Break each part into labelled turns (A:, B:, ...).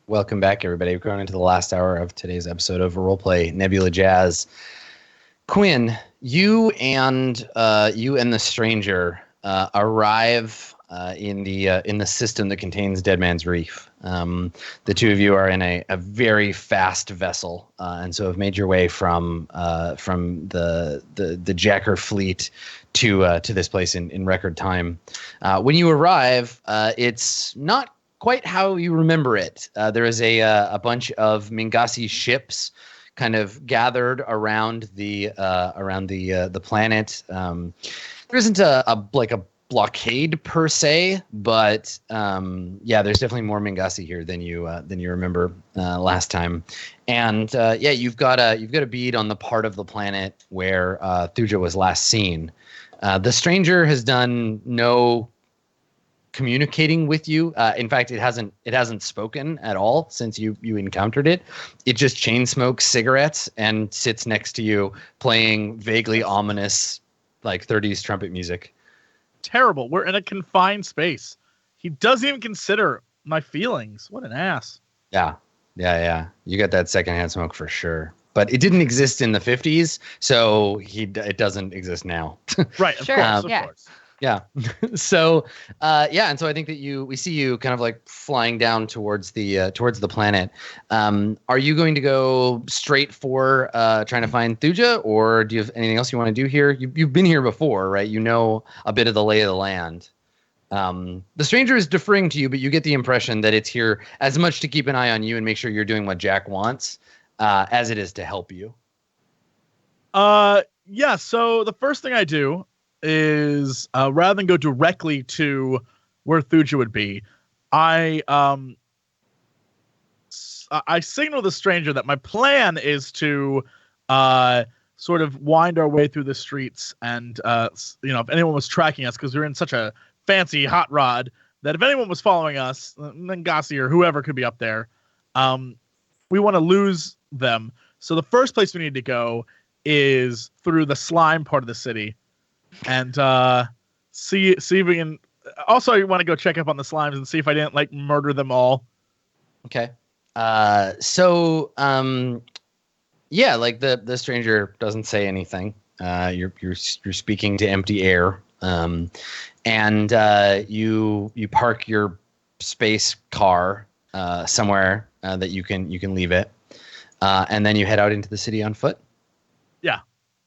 A: Welcome back, everybody. We're going into the last hour of today's episode of RollPlay Nebula Jazz. Quinn, you and the stranger arrive in the system that contains Dead Man's Reef. The two of you are in a very fast vessel, and so have made your way from the Jacker fleet to this place in record time. When you arrive, it's not quite how you remember it. There is a bunch of Mingasi ships kind of gathered around the planet. There isn't a blockade per se, but there's definitely more Mingasi here than you remember last time. And you've got a bead on the part of the planet where Thuja was last seen. The stranger has done no communicating with you. In fact, it hasn't spoken at all since you encountered it. It just chain smokes cigarettes and sits next to you playing vaguely ominous like 30s trumpet music.
B: Terrible. We're in a confined space. He doesn't even consider my feelings. What an ass.
A: Yeah. You got that secondhand smoke for sure. But it didn't exist in the 50s, so it doesn't exist now.
B: Right.
C: Sure.
B: Of course.
A: Yeah. So, and so I think that we see you kind of like flying down towards the planet. Are you going to go straight for trying to find Thuja, or do you have anything else you want to do here? You've been here before, right? You know a bit of the lay of the land. The stranger is deferring to you, but you get the impression that it's here as much to keep an eye on you and make sure you're doing what Jack wants, as it is to help you.
B: Yeah. So the first thing I do is rather than go directly to where Thuja would be, I signal the stranger that my plan is to sort of wind our way through the streets, and if anyone was tracking us, because we're in such a fancy hot rod, that if anyone was following us, Mingasi or whoever could be up there, we want to lose them. So the first place we need to go is through the slime part of the city. And see if we can. Also, I want to go check up on the slimes and see if I didn't murder them all.
A: Okay. The stranger doesn't say anything. You're speaking to empty air. And you park your space car somewhere that you can leave it, and then you head out into the city on foot.
B: Yeah.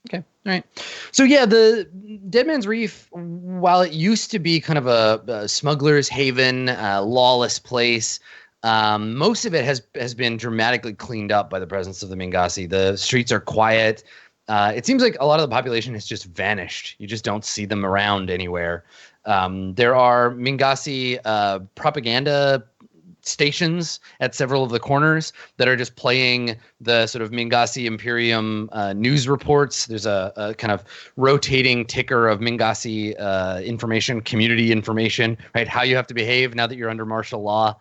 A: Okay. All right. So the Dead Man's Reef, while it used to be kind of a smuggler's haven, lawless place, most of it has been dramatically cleaned up by the presence of the Mingasi. The streets are quiet. It seems like a lot of the population has just vanished. You just don't see them around anywhere. There are Mingasi propaganda stations at several of the corners that are just playing the sort of Mingasi Imperium news reports. There's a kind of rotating ticker of Mingasi information, community information, right? How you have to behave now that you're under martial law.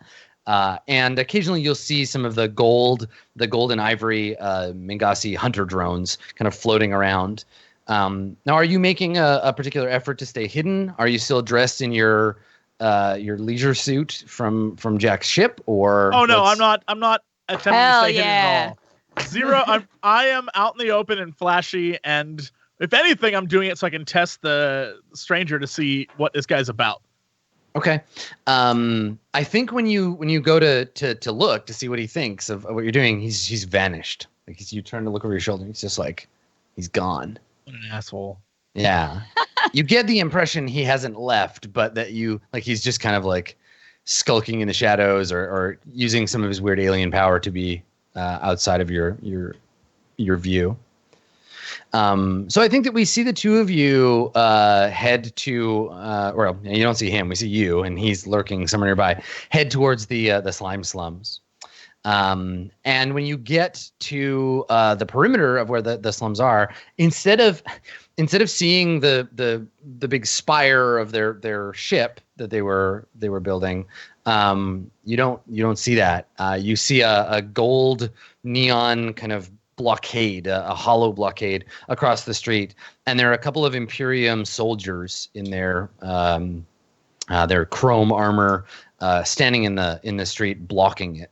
A: And occasionally you'll see some of the gold and ivory Mingasi hunter drones kind of floating around. Now, are you making a particular effort to stay hidden? Are you still dressed in your leisure suit from Jack's ship, or?
B: Oh no, I'm not attempting to stay hidden at all. Zero. I am out in the open and flashy, and if anything, I'm doing it so I can test the stranger to see what this guy's about.
A: Okay. I think when you go to look to see what he thinks of what you're doing, he's vanished. Like you turn to look over your shoulder, he's just like he's gone.
B: What an asshole.
A: Yeah. You get the impression he hasn't left, but that he's just kind of like skulking in the shadows or using some of his weird alien power to be outside of your view. So I think that we see the two of you head to, you don't see him, we see you, and he's lurking somewhere nearby, head towards the slime slums. And when you get to the perimeter of where the slums are, instead of seeing the big spire of their ship that they were building, you don't see that. You see a gold neon kind of blockade, a hollow blockade across the street, and there are a couple of Imperium soldiers in their chrome armor standing in the street blocking it.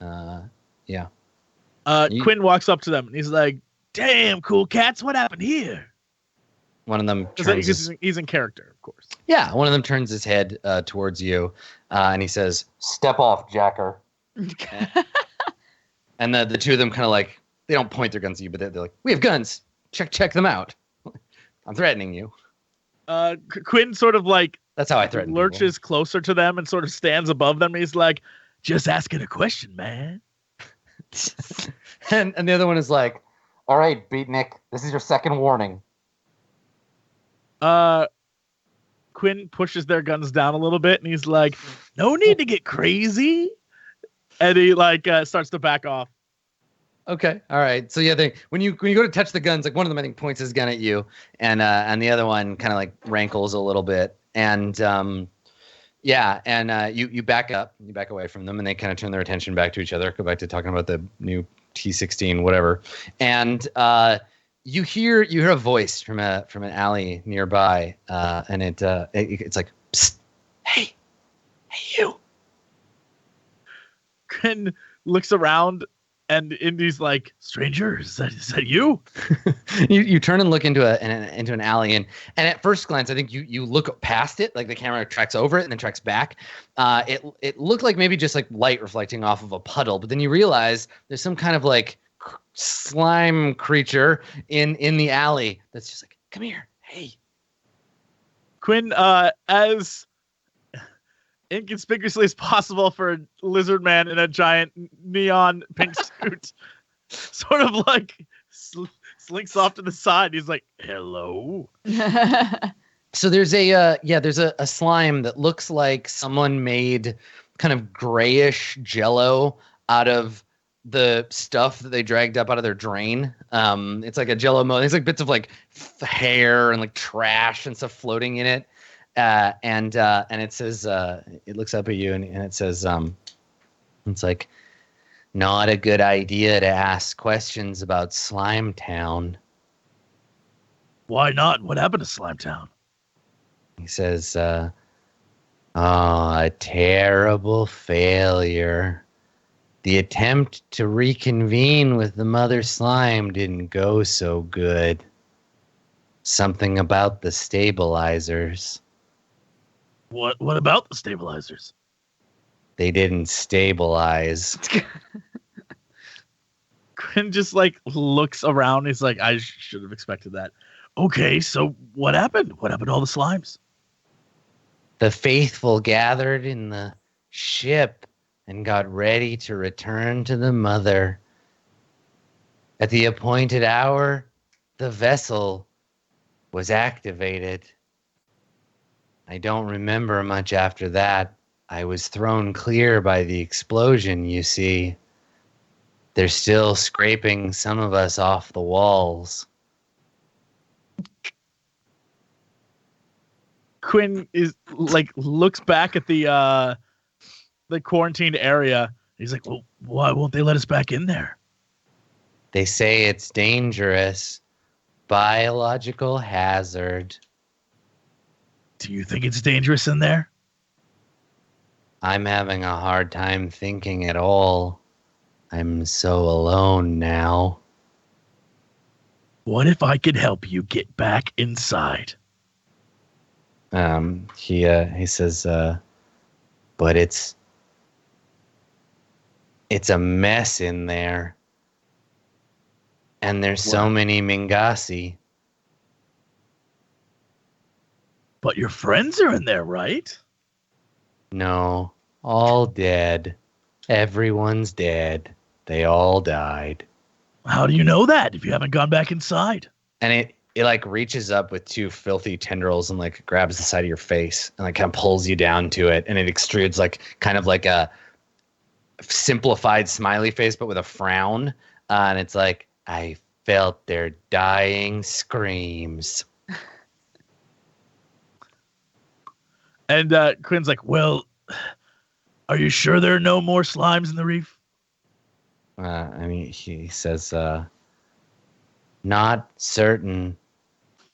A: Yeah.
B: Quinn walks up to them and he's like, "Damn, cool cats! What happened here?"
A: One of them
B: Because he's in character, of course.
A: Yeah, one of them turns his head towards you, and he says, "Step off, Jacker." And the two of them kind of like, they don't point their guns at you, but they're like, "We have guns. Check them out. I'm threatening you."
B: Quinn sort of like
A: that's how I threaten
B: lurches closer to them and sort of stands above them. He's like, "Just asking a question, man."
A: and the other one is like, "All right, Beatnik, this is your second warning."
B: Quinn pushes their guns down a little bit and he's like, "No need to get crazy." And he like starts to back off.
A: Okay, all right. So yeah, when you go to touch the guns, like one of them I think points his gun at you, and the other one kind of like rankles a little bit, and you back up, you back away from them, and they kind of turn their attention back to each other, go back to talking about the new T16, whatever, and you hear a voice from an alley nearby, and it's like, "Psst, hey, you."
B: Quinn looks around, and Indy's like, "Stranger, is that you?"
A: you turn and look into an alley, and at first glance, I think you look past it, like the camera tracks over it and then tracks back. It looked like maybe just like light reflecting off of a puddle, but then you realize there's some kind of like slime creature in the alley that's just like, "Come here, hey."
B: Quinn, as inconspicuously as possible for a lizard man in a giant neon pink suit, sort of like slinks off to the side. He's like, "Hello."
A: So there's a slime that looks like someone made kind of grayish jello out of the stuff that they dragged up out of their drain. It's like a jello mold. It's like bits of like hair and like trash and stuff floating in it. And it says, it looks up at you and it says, it's like, "Not a good idea to ask questions about Slime Town."
B: "Why not? What happened to Slime Town?"
A: He says, "A terrible failure. The attempt to reconvene with the mother slime didn't go so good. Something about the stabilizers.
B: What about the stabilizers?"
A: They didn't stabilize."
B: Quinn just like looks around. He's like, "I should have expected that." "Okay, so what happened? What happened to all the slimes?"
A: "The faithful gathered in the ship and got ready to return to the mother. At the appointed hour, the vessel was activated. I don't remember much after that. I was thrown clear by the explosion, you see. They're still scraping some of us off the walls."
B: Quinn is like looks back at the quarantined area. He's like, "Well, why won't they let us back in there?"
A: "They say it's dangerous. Biological hazard."
B: "Do you think it's dangerous in there?"
A: "I'm having a hard time thinking at all. I'm so alone now."
B: "What if I could help you get back inside?"
A: He says, "But it's a mess in there. And there's so many Mingasi."
B: "But your friends are in there, right?"
A: "No, all dead. Everyone's dead. They all died."
B: "How do you know that if you haven't gone back inside?"
A: And it like reaches up with two filthy tendrils and like grabs the side of your face and like kind of pulls you down to it, and it extrudes like kind of like a simplified smiley face but with a frown, and it's like, "I felt their dying screams."
B: And Quinn's like, "Well, are you sure there are no more slimes in the reef?"
A: He says, "Not certain,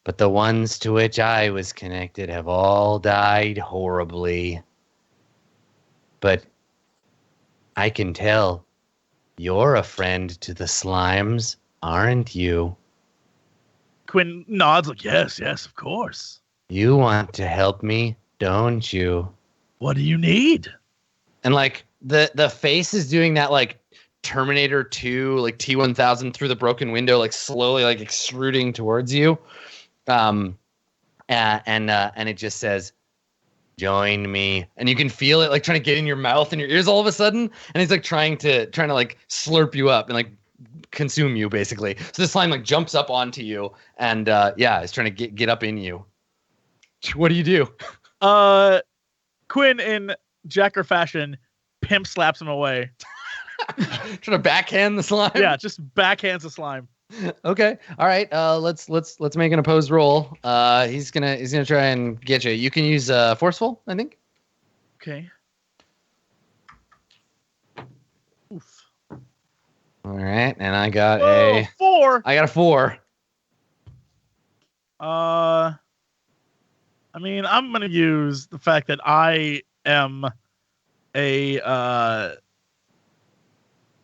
A: but the ones to which I was connected have all died horribly. But I can tell You're a friend to the slimes, aren't you?
B: Quinn nods like, yes, of course.
A: You want to help me, don't you?
B: What do you need?
A: And like the face is doing that like Terminator 2, like T-1000 through the broken window, like slowly like extruding towards you. And it just says, join me. And you can feel it like trying to get in your mouth and your ears all of a sudden. And he's like trying to like slurp you up and like consume you basically. So the slime like jumps up onto you and it's trying to get up in you. What do you do?
B: Quinn in Jacker fashion pimp slaps him away.
A: Trying to backhand the slime?
B: Yeah, just backhands the slime.
A: Okay. All right. Let's make an opposed roll. He's gonna try and get you. You can use forceful, I think.
B: Okay. Oof.
A: All right, and I got
B: a 4.
A: I got a 4.
B: I mean, I'm gonna use the fact that I am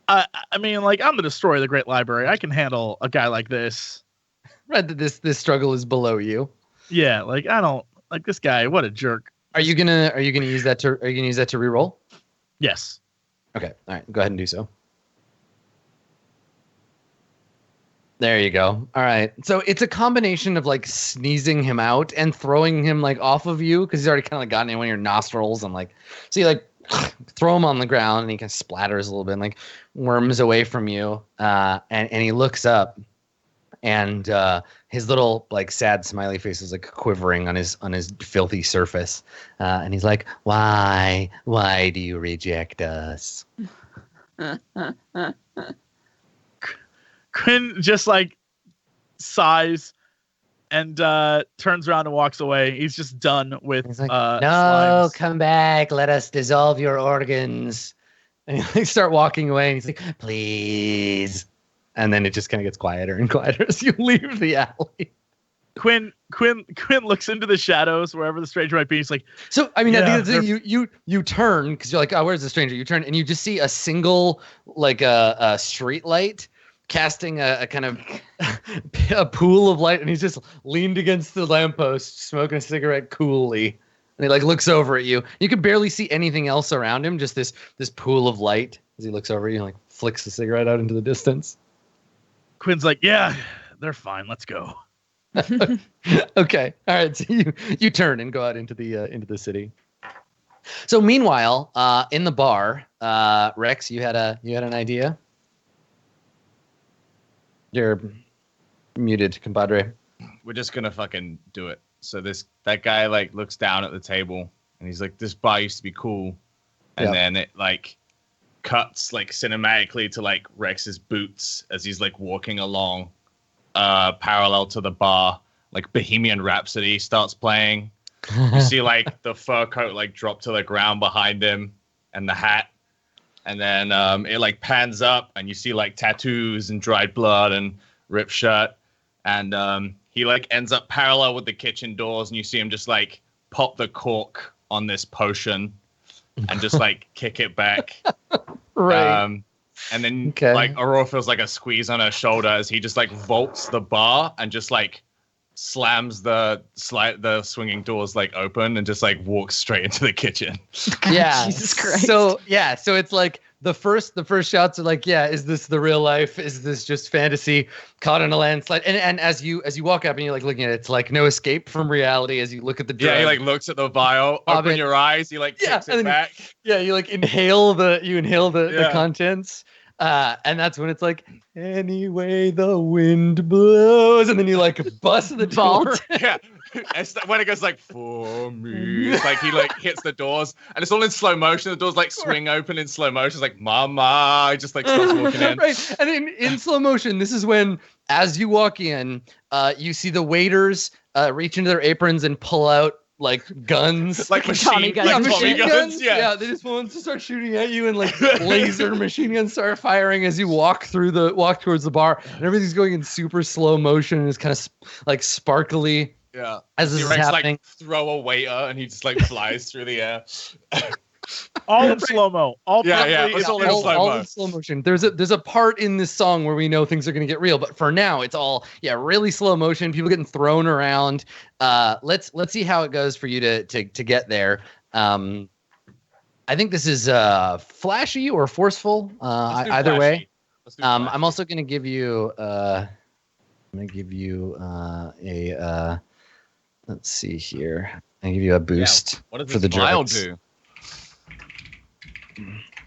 B: I mean, like, I'm the destroyer of the Great Library. I can handle a guy like this.
A: Right, that this struggle is below you.
B: Yeah, like I don't like this guy. What a jerk.
A: Are you gonna use that to reroll?
B: Yes.
A: Okay. All right. Go ahead and do so. There you go. All right. So it's a combination of like sneezing him out and throwing him like off of you because he's already kind of like gotten in one of your nostrils and like so you like throw him on the ground and he kind of splatters a little bit and like worms away from you. And he looks up and his little like sad smiley face is like quivering on his filthy surface. And he's like, why do you reject us?
B: Quinn just like sighs and turns around and walks away. He's just done with
A: he's like, no,
B: slimes.
A: Come back. Let us dissolve your organs. And you like start walking away and he's like, please. And then it just kind of gets quieter and quieter as you leave the alley.
B: Quinn looks into the shadows wherever the stranger might be. He's like,
A: so I mean, I think you turn because you're like, oh, where's the stranger? You turn and you just see a single like a street light casting a kind of a pool of light, and he's just leaned against the lamppost, smoking a cigarette coolly. And he like looks over at you. You can barely see anything else around him, just this pool of light as he looks over at you and like flicks the cigarette out into the distance.
B: Quinn's like, yeah, they're fine. Let's go.
A: Okay. All right. So you turn and go out into the city. So meanwhile, in the bar, Rex, you had an idea. You're muted, compadre.
C: We're just gonna fucking do it. So that guy like looks down at the table and he's like, this bar used to be cool. And then it like cuts like cinematically to like Rex's boots as he's like walking along parallel to the bar. Like Bohemian Rhapsody starts playing. You see like the fur coat like drop to the ground behind him and the hat. And then it like pans up and you see like tattoos and dried blood and ripped shirt. And he like ends up parallel with the kitchen doors and you see him just like pop the cork on this potion and just like kick it back.
A: Right.
C: And then like Aurora feels like a squeeze on her shoulder as he just like vaults the bar and just like slams the swinging doors like open and just like walks straight into the kitchen.
A: Yeah.
D: Jesus Christ.
A: So it's like the first shots are like, yeah, is this the real life? Is this just fantasy caught in a landslide? And as you walk up and you're like looking at it, it's like no escape from reality as you look at the drug.
C: Yeah, he like looks at the vial, open your eyes, he like kicks it back.
A: Yeah, you like inhale the contents. And that's when it's like, anyway, the wind blows, and then you like bust the door.
C: Yeah, it's when it goes like for me, it's like he like hits the doors, and it's all in slow motion. The doors like swing open in slow motion. It's like mama, he just like starts walking in.
A: Right, and in slow motion, this is when, as you walk in, you see the waiters reach into their aprons and pull out like guns,
C: like machine guns.
A: Yeah, they just want to start shooting at you, and like laser machine guns start firing as you walk towards the bar, and everything's going in super slow motion, and it's kind of like sparkly.
C: Yeah,
A: as this is happening.
C: Like throw a waiter, and he just like flies through the air.
B: All in slow-mo.
C: Yeah, it's all in
A: all in slow motion. There's a part in this song where we know things are going to get real, but for now it's all really slow motion. People getting thrown around. Let's see how it goes for you to get there. I think this is flashy or forceful. Either way. I'm also going to give you. Let's see here. I give you a boost for the drugs. Do?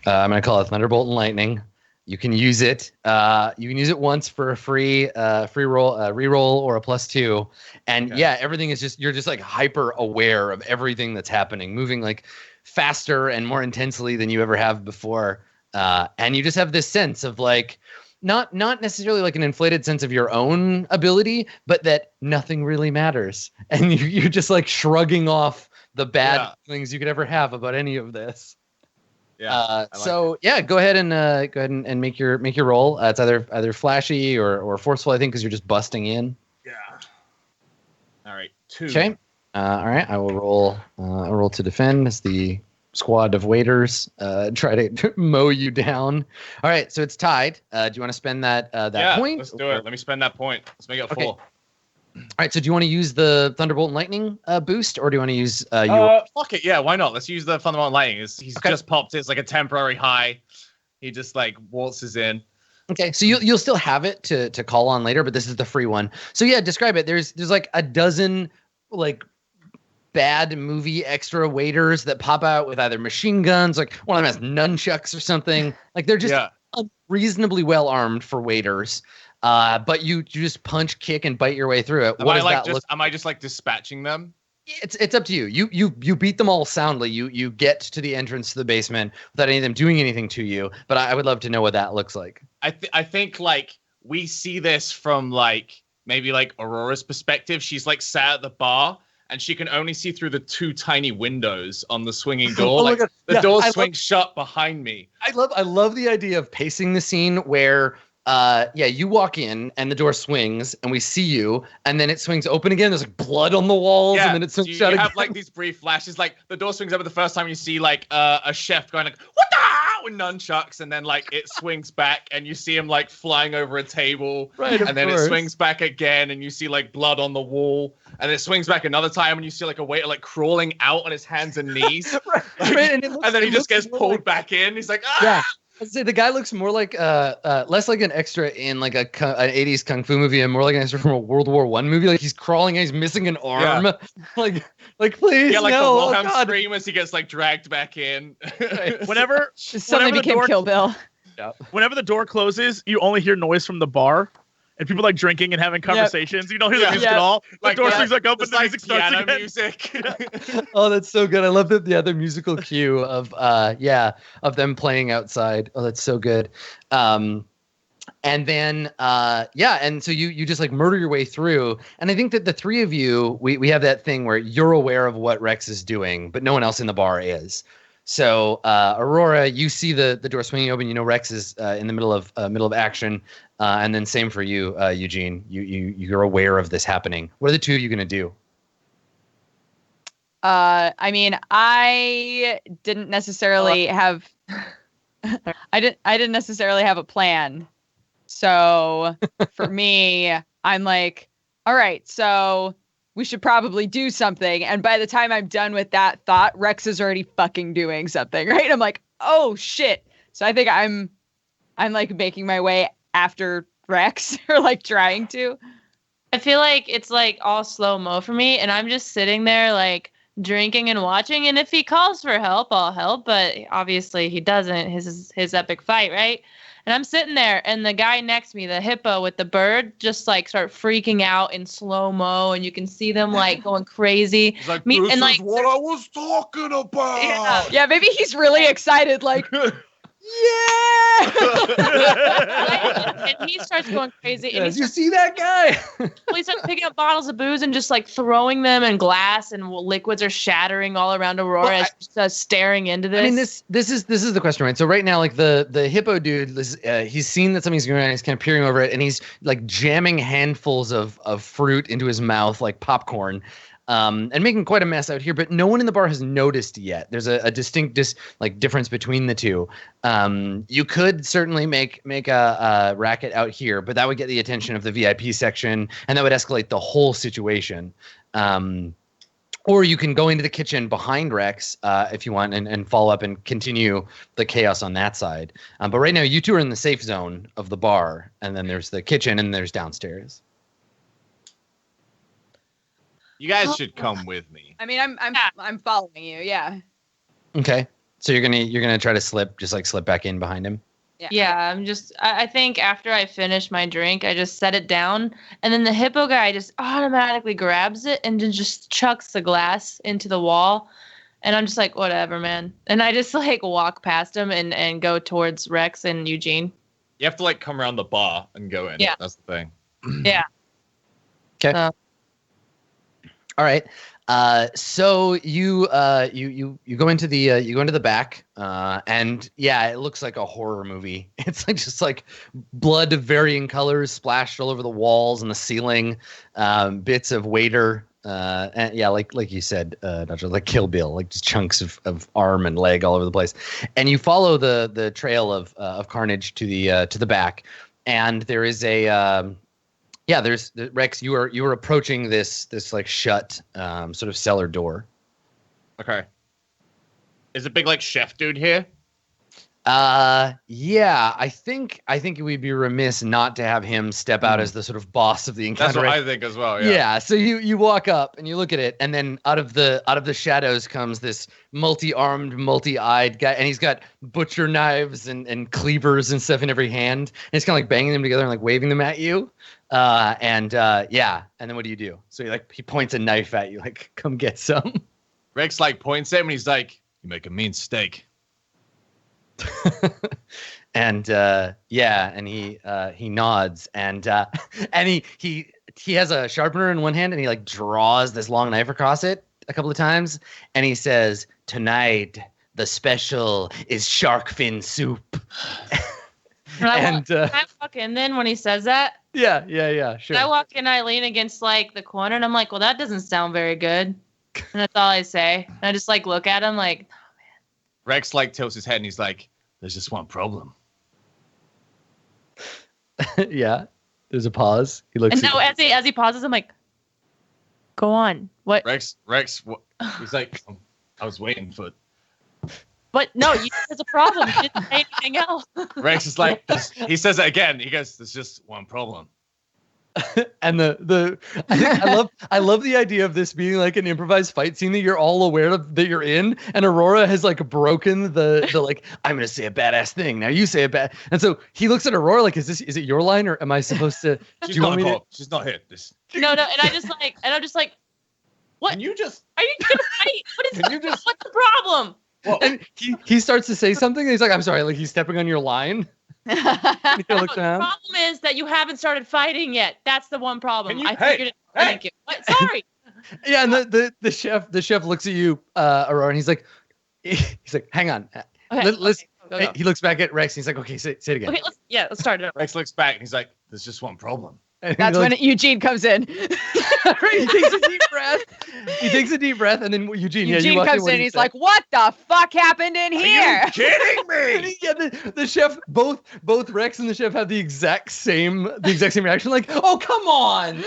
A: I'm going to call it Thunderbolt and Lightning. You can use it. You can use it once for a free roll, reroll, or a +2. And everything is you're just like hyper aware of everything that's happening, moving like faster and more intensely than you ever have before. And you just have this sense of like, not necessarily like an inflated sense of your own ability, but that nothing really matters. And you're just like shrugging off the bad feelings you could ever have about any of this. Yeah. Go ahead and make your roll. It's either flashy or forceful, I think, because you're just busting in.
C: Yeah. All right. 2.
A: Okay. All right. I will roll. I roll to defend as the squad of waiters try to mow you down. All right. So it's tied. Do you want to spend that point?
C: Let's do it. Let me spend that point. Let's make it full.
A: All right, so do you want to use the Thunderbolt and Lightning boost, or do you want to use
C: fuck it, yeah, why not? Let's use the Thunderbolt and Lightning. He's just popped it. It's like a temporary high. He just like waltzes in.
A: Okay, so you'll still have it to call on later, but this is the free one. So yeah, describe it. There's like a dozen like bad movie extra waiters that pop out with either machine guns, like one of them has nunchucks or something. Like they're just unreasonably well armed for waiters. But you just punch, kick, and bite your way through it.
C: Am I just like dispatching them?
A: It's up to you. You beat them all soundly. You get to the entrance to the basement without any of them doing anything to you. But I would love to know what that looks like.
C: I think like we see this from like maybe like Aurora's perspective. She's like sat at the bar and she can only see through the 2 tiny windows on the swinging door. The door swings shut behind me.
A: I love the idea of pacing the scene where you walk in and the door swings and we see you and then it swings open again. There's like blood on the walls and then it swings shut again.
C: You have like these brief flashes, like the door swings open the first time you see like a chef going like, what the hell, with nunchucks, and then like it swings back and you see him like flying over a table, and then it swings back again and you see like blood on the wall, and it swings back another time and you see like a waiter like crawling out on his hands and knees, and then he just gets pulled back in. He's like, ah!
A: Yeah. I'd say the guy looks more like less like an extra in like an 80s kung fu movie and more like an extra from a World War I movie. Like he's crawling and he's missing an arm. Yeah. like please,
C: yeah, like
A: no,
C: the Wilhelm scream as he gets like dragged back in.
B: Whenever
D: became Kill Bill.
B: Yeah. Whenever the door closes, you only hear noise from the bar. And people like drinking and having conversations. Yep. You don't hear the music at all. The door swings like open, the music starts again.
C: Music.
A: Oh, that's so good. I love the musical cue of them playing outside. Oh, that's so good. And then and so you just like murder your way through. And I think that the three of you, we have that thing where you're aware of what Rex is doing, but no one else in the bar is. So Aurora, you see the door swinging open. You know Rex is in the middle of action, and then same for you, Eugene. You're aware of this happening. What are the two of you gonna do?
D: I mean, I didn't necessarily have. I didn't necessarily have a plan. So for me, I'm like, all right, so we should probably do something. And by the time I'm done with that thought, Rex is already fucking doing something, right? I'm like, oh shit. So I think I'm like making my way after Rex or like trying to.
E: I feel like it's like all slow-mo for me, and I'm just sitting there like drinking and watching, and if he calls for help, I'll help, but obviously he doesn't. His epic fight, right? And I'm sitting there, and the guy next to me, the hippo with the bird, just like start freaking out in slow-mo, and you can see them like going crazy.
C: He's like, this is like, what I was talking about.
D: Yeah, maybe he's really excited, like, yeah!
E: And he starts going crazy.
A: Yeah, and you see that guy?
E: He starts picking up bottles of booze and just like throwing them, and glass and liquids are shattering all around Aurora as she's staring into this.
A: I mean, this is the question, right? So right now, like the hippo dude, he's seen that something's going on. He's kind of peering over it, and he's like jamming handfuls of fruit into his mouth like popcorn. and making quite a mess out here. But no one in the bar has noticed yet. There's a distinct difference between the two. You could certainly make a racket out here, but that would get the attention of the VIP section, and that would escalate the whole situation. Or you can go into the kitchen behind Rex if you want and follow up and continue the chaos on that side. But right now, you two are in the safe zone of the bar, and then there's the kitchen, and there's downstairs.
C: You guys should come with me.
D: I mean, I'm following you. Yeah.
A: Okay, so you're gonna try to slip back in behind him.
E: Yeah, I think after I finish my drink, I just set it down, and then the hippo guy just automatically grabs it and then just chucks the glass into the wall. And I'm just like, whatever, man. And I just like walk past him and go towards Rex and Eugene.
C: You have to like come around the bar and go in.
E: Yeah.
C: That's the thing.
E: Yeah.
A: Okay. All right. So you go into the back, and yeah, it looks like a horror movie. It's like just like blood of varying colors splashed all over the walls and the ceiling, bits of waiter, and yeah, like you said, Nacho, like Kill Bill, like just chunks of arm and leg all over the place. And you follow the trail of carnage to the back, and there is a there's Rex. You are approaching this like shut sort of cellar door.
C: Okay. Is a big like chef dude here?
A: Yeah. I think we'd be remiss not to have him step out as the sort of boss of the encounter.
C: That's what I think as well. Yeah.
A: Yeah. So you walk up and you look at it, and then out of the shadows comes this multi-armed, multi-eyed guy, and he's got butcher knives and cleavers and stuff in every hand, and he's kind of like banging them together and like waving them at you. And then what do you do? So he points a knife at you, like, come get some.
C: Rex like points at him and he's like, "You make a mean steak."
A: And and he nods, and he has a sharpener in one hand, and he like draws this long knife across it a couple of times, and he says, "Tonight the special is shark fin soup."
E: And I walk in then when he says that.
A: Yeah, sure.
E: I walk in, I lean against like the corner, and I'm like, well, that doesn't sound very good. And that's all I say. And I just like look at him like,
C: Rex like tilts his head and he's like, "There's just one problem."
A: Yeah. There's a pause. He looks.
E: And no, as he pauses, I'm like, go on. What?
C: Rex, he's like, "I was waiting for."
E: But no, there's a problem. You didn't say anything else.
C: Rex is like, he says it again. He goes, "There's just one problem."
A: And I love the idea of this being like an improvised fight scene that you're all aware of that you're in, and Aurora has like broken the like, I'm gonna say a badass thing, now you say a bad, and so he looks at Aurora like, is it your line, or am I supposed to?
C: She's not here. She's not here.
E: No, and I'm just like, what?
C: Can you just?
E: Are you gonna fight? What is?
C: Can you just?
E: What's the problem?
C: Whoa.
A: And he starts to say something, and he's like, I'm sorry, like he's stepping on your line.
E: The problem is that you haven't started fighing yet. That's the one problem. I figured it. Thank you. What? Sorry.
A: Yeah, and the chef looks at you, Aurora, and he's like, hang on.
E: Okay,
A: Go. He looks back at Rex, and he's like, okay, say it again.
E: Okay, let's start it.
C: Rex looks back and he's like, "There's just one problem."
A: And
D: That's when Eugene comes in.
A: He takes a deep breath. And then Eugene
D: comes in and he's like, "What the fuck happened in here?"
C: Are you kidding me?
A: Yeah, the chef, both Rex and the chef have the exact same reaction. Like, "Oh, come on!"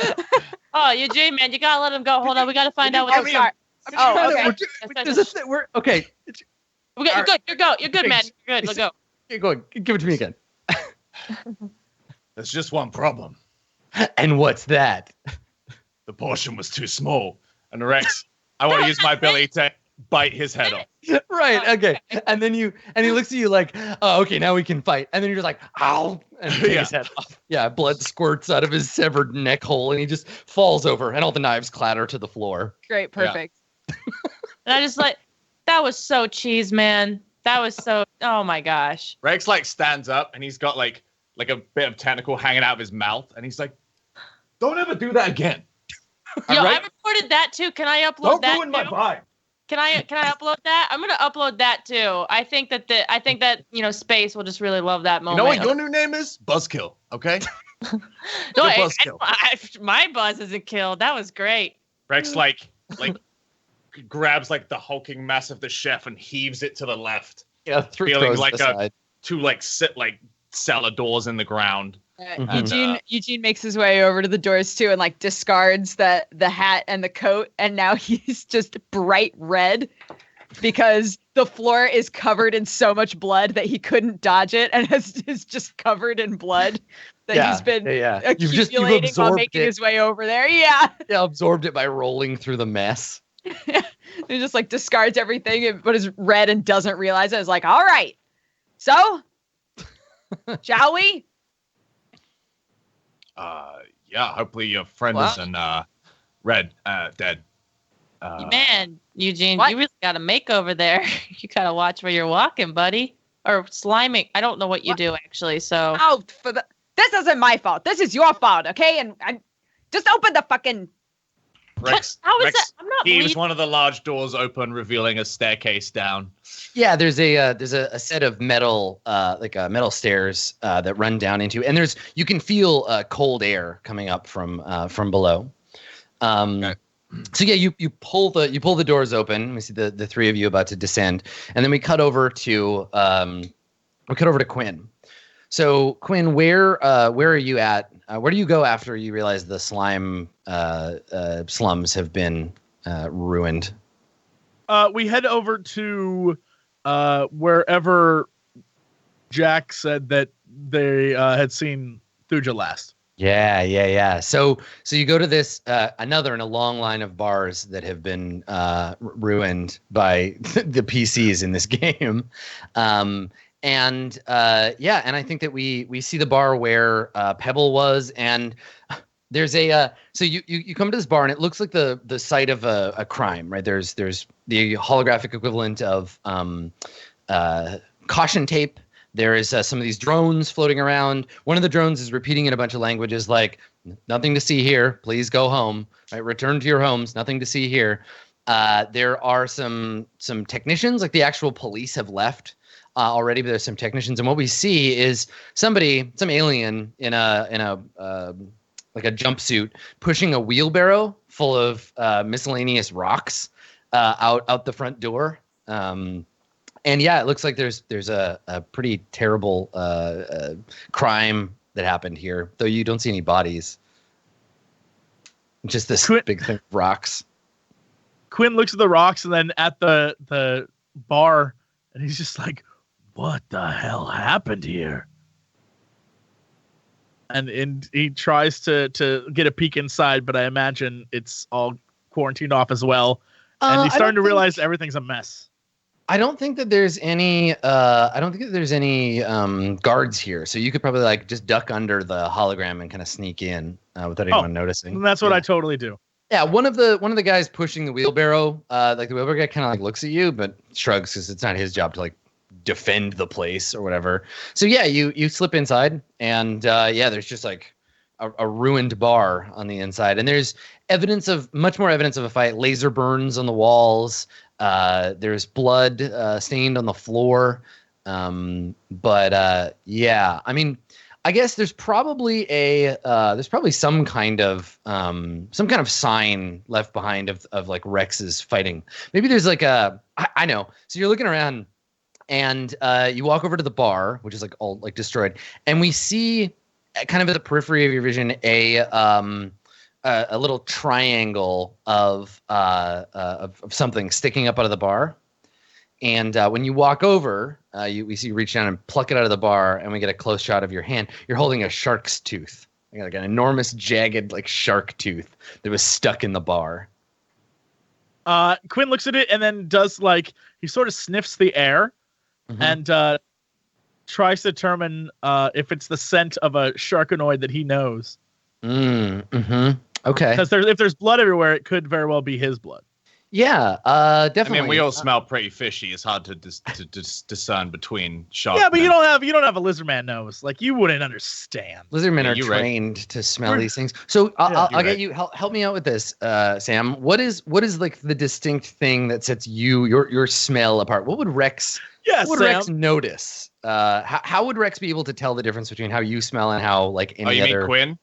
E: Oh, Eugene, man, you gotta let him go. Hold on, we gotta find out what.
D: Sorry. Okay.
A: We're okay.
E: You're good. You're good, man. You're good. Let's go.
A: Okay, go on. Give it to me again.
C: There's just one problem.
A: And what's that?
C: The portion was too small. And Rex, I want to use my ability to bite his head off.
A: Right. Okay. And then he looks at you like, "Oh, okay, now we can fight." And then you're just like, "Ow!" and take his head off. Yeah, blood squirts out of his severed neck hole, and he just falls over, and all the knives clatter to the floor.
D: Great. Perfect.
E: Yeah. And I just like, that was so cheese, man. That was so. Oh my gosh.
C: Rex like stands up, and he's got like a bit of tentacle hanging out of his mouth, and he's like, "Don't ever do that again."
E: Yo, right? I recorded that too. Can I upload that?
C: Don't ruin my vibe.
E: Can I upload that? I'm gonna upload that too. I think that Space will just really love that moment.
C: You know what your new name is? Buzzkill. Okay.
E: No, my buzz isn't killed. That was great.
C: Rex like like grabs like the hulking mass of the chef and heaves it to the left, feeling
A: throws
C: like
A: aside.
C: two like cellar doors in the ground.
D: Eugene makes his way over to the doors too and like discards the hat and the coat, and now he's just bright red because the floor is covered in so much blood that he couldn't dodge it and is just covered in blood that he's been accumulating while making his way over there. Yeah,
A: absorbed it by rolling through the mess.
D: He just like discards everything but is red and doesn't realize it. It's like, all right, so shall we?
C: Yeah, hopefully your friend isn't dead.
E: Man, Eugene,
D: what?
E: you really got a makeover there. You gotta watch where you're walking, buddy. Or sliming. I don't know what you do actually. So
D: this isn't my fault. This is your fault, okay? And I just open the fucking.
C: Rex,
E: How is
C: Rex
E: that? I'm not
C: heaves
E: bleeding.
C: one of the large doors open, revealing a staircase down.
A: Yeah, there's a set of metal metal stairs that run down into, and you can feel cold air coming up from below.
C: Okay.
A: So yeah, you pull the doors open. We see the three of you about to descend, and then we cut over to Quinn. So Quinn, where are you at? Where do you go after you realize the slime slums have been ruined?
B: We head over to wherever Jack said that they had seen Thuja last.
A: Yeah. So you go to this another in a long line of bars that have been ruined by the PCs in this game. And I think that we see the bar where Pebble was, and there's so you come to this bar and it looks like the site of a crime, right? There's the holographic equivalent of caution tape. There is some of these drones floating around. One of the drones is repeating in a bunch of languages like, nothing to see here, please go home, right? Return to your homes, nothing to see here. There are some technicians, like the actual police have left already, but there's some technicians. And what we see is some alien in a like a jumpsuit pushing a wheelbarrow full of miscellaneous rocks out the front door. And yeah, it looks like there's a pretty terrible crime that happened here, though you don't see any bodies. Just this big thing of rocks.
B: Quinn looks at the rocks and then at the bar, and he's just like, "What the hell happened here?" And he tries to get a peek inside, but I imagine it's all quarantined off as well. And he's starting to realize everything's a mess.
A: I don't think that there's any. I don't think that there's any guards here, so you could probably like just duck under the hologram and kind of sneak in without anyone noticing.
B: And that's what I totally do.
A: Yeah, one of the guys pushing the wheelbarrow, like the wheelbarrow guy, kind of like looks at you, but shrugs because it's not his job to like defend the place or whatever. So yeah, you slip inside, and there's just like a ruined bar on the inside, and there's much more evidence of a fight. Laser burns on the walls. There's blood stained on the floor. I mean, I guess there's probably some kind of sign left behind of like Rex's fighting. Maybe there's like I know. So you're looking around, and you walk over to the bar, which is like all like destroyed, and we see kind of at the periphery of your vision a little triangle of something sticking up out of the bar. And when you walk over, we see you reach down and pluck it out of the bar, and we get a close shot of your hand. You're holding a shark's tooth, like an enormous, jagged, like shark tooth that was stuck in the bar.
B: Quinn looks at it and then does like he sort of sniffs the air and tries to determine if it's the scent of a sharkanoid that he knows.
A: Okay.
B: Because if there's blood everywhere, it could very well be his blood.
A: Yeah, definitely.
C: I mean, we all smell pretty fishy. It's hard to discern between sharks.
B: Yeah, but you don't have a lizard man nose. Like you wouldn't understand.
A: Lizardmen are trained to smell these things. So I'll get you. Help me out with this, Sam. What is like the distinct thing that sets your smell apart? What would Rex?
B: Yeah,
A: what would Rex notice? How would Rex be able to tell the difference between how you smell and how like any other?
C: Mean Quinn?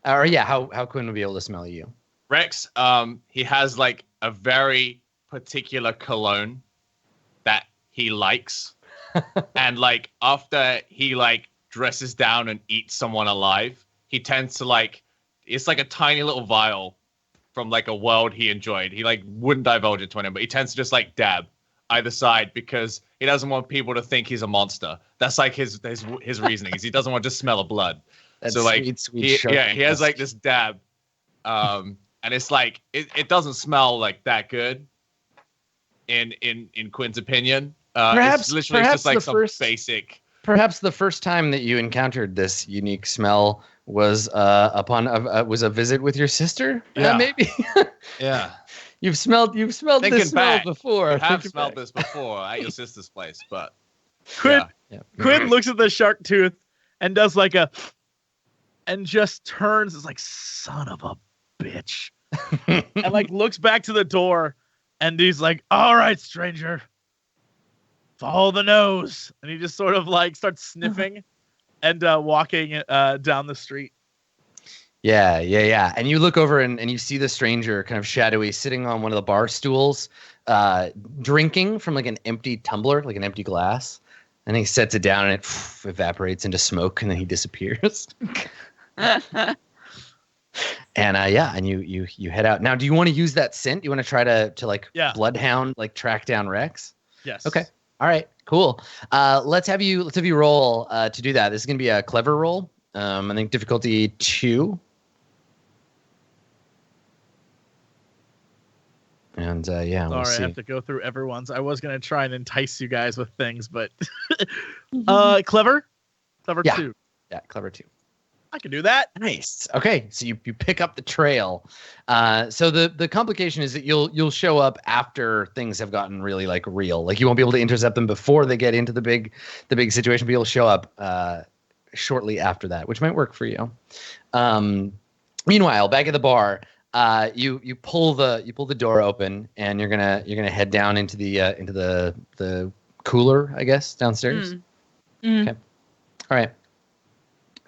A: Or how Quinn would be able to smell you?
C: Rex, he has like a very particular cologne that he likes. And like after he like dresses down and eats someone alive, he tends to like, it's like a tiny little vial from like a world he enjoyed. He like wouldn't divulge it to anyone, but he tends to just like dab either side because he doesn't want people to think he's a monster. That's like his reasoning is he doesn't want to smell of blood.
A: That's
C: so like
A: sweet
C: he has like this dab, and it's like it doesn't smell like that good. In Quinn's opinion, it's literally just like some basic.
A: Perhaps the first time that you encountered this unique smell was was a visit with your sister.
C: Yeah,
A: maybe.
C: Yeah.
A: You've smelled this smell before.
C: I have smelled this before at your sister's place, but
B: Quinn
A: Yeah.
B: looks at the shark tooth and does like and just turns. It's like, son of a bitch, and like looks back to the door, and he's like, "All right, stranger, follow the nose," and he just sort of like starts sniffing and walking down the street.
A: Yeah. And you look over and you see the stranger kind of shadowy sitting on one of the bar stools, drinking from like an empty tumbler, like an empty glass. And he sets it down and it evaporates into smoke and then he disappears. And you head out. Now, do you want to use that scent? Do you want to try to bloodhound, like track down Rex?
B: Yes.
A: Okay. All right, cool. Let's have you roll to do that. This is going to be a clever roll. I think difficulty 2. And we'll see.
B: I have to go through everyone's. I was gonna try and entice you guys with things, but clever 2.
A: Yeah, clever 2.
B: I can do that.
A: Nice. Okay, so you pick up the trail. So the complication is that you'll show up after things have gotten really like real. Like you won't be able to intercept them before they get into the big situation. But you'll show up shortly after that, which might work for you. Meanwhile, back at the bar. You pull the door open and you're gonna head down into the cooler, I guess, downstairs. Okay. All right.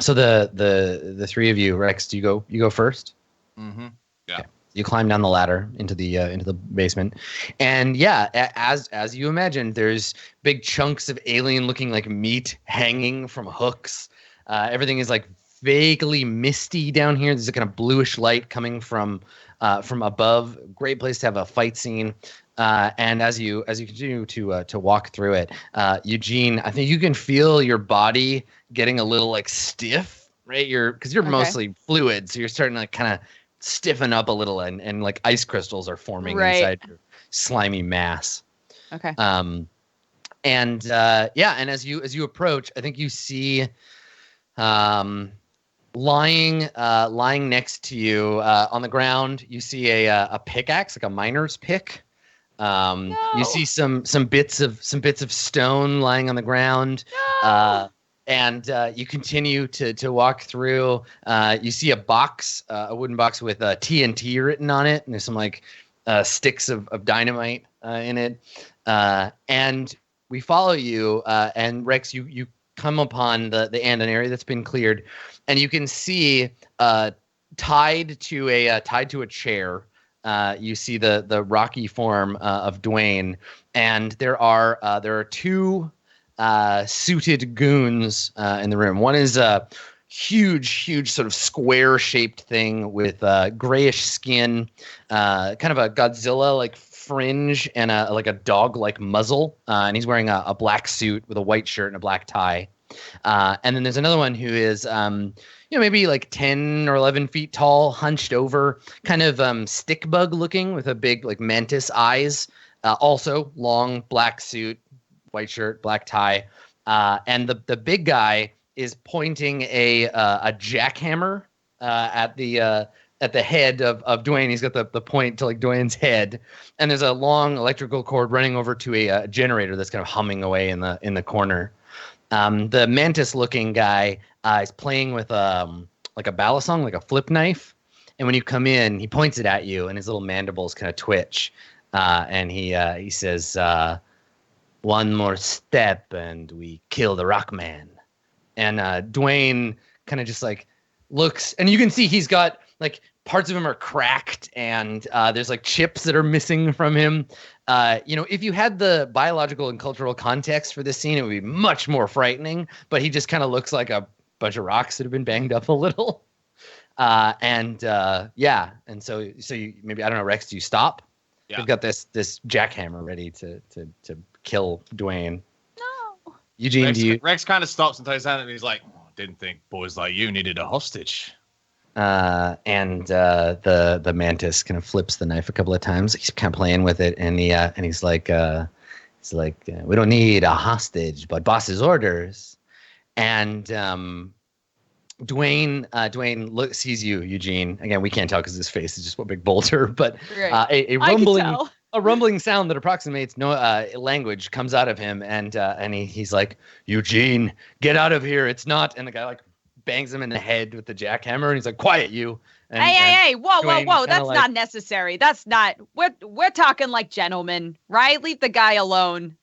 A: So the three of you, Rex, do you go first?
C: Mm-hmm. Yeah.
A: Okay. You climb down the ladder into the basement, and as you imagined, there's big chunks of alien-looking like meat hanging from hooks. Everything is like vaguely misty down here. There's a kind of bluish light coming from above. Great place to have a fight scene. And as you continue to walk through it, Eugene, I think you can feel your body getting a little like stiff, right? Because you're mostly fluid, so you're starting to like kind of stiffen up a little, and like ice crystals are forming inside your slimy mass.
D: Okay.
A: And as you approach, I think you see lying next to you on the ground, you see a pickaxe, like a miner's pick. You see some bits of stone lying on the ground.
D: No!
A: And you continue to walk through. You see a box, a wooden box with TNT written on it, and there's some like sticks of dynamite in it. And we follow you, and Rex, you come upon the an area that's been cleared, and you can see tied to a chair. You see the rocky form of Dwayne, and there are 2 suited goons in the room. One is a huge sort of square-shaped thing with grayish skin, kind of a Godzilla-like fringe and a dog-like muzzle, and he's wearing a black suit with a white shirt and a black tie. And then there's another one who is maybe like 10 or 11 feet tall, hunched over, kind of stick bug looking with a big like mantis eyes. Also long black suit, white shirt, black tie. And the big guy is pointing a jackhammer at the head of Dwayne. He's got the point to like Dwayne's head, and there's a long electrical cord running over to a generator that's kind of humming away in the corner. The mantis-looking guy is playing with like a balisong, like a flip knife, and when you come in, he points it at you, and his little mandibles kind of twitch, and he says, "One more step, and we kill the Rock Man." And Dwayne kind of just like looks, and you can see he's got like parts of him are cracked, and there's like chips that are missing from him. If you had the biological and cultural context for this scene, it would be much more frightening. But he just kind of looks like a bunch of rocks that have been banged up a little. And so you, maybe, I don't know, Rex, do you stop?
C: Yeah.
A: We've got this jackhammer ready to kill Dwayne.
D: No.
A: Eugene,
C: Rex kind of stops and takes down and he's like, didn't think boys like you needed a hostage.
A: And the mantis kind of flips the knife a couple of times. He's kind of playing with it, and he's like, we don't need a hostage, but boss's orders. And Dwayne sees you, Eugene. Again, we can't tell because his face is just one big boulder. But a rumbling sound that approximates no language comes out of him, and he's like, Eugene, get out of here! It's not. And the guy like bangs him in the head with the jackhammer, and he's like, quiet, you. And,
D: hey, whoa,
A: Dwayne
D: that's not necessary. That's not. We're talking like gentlemen, right? Leave the guy alone.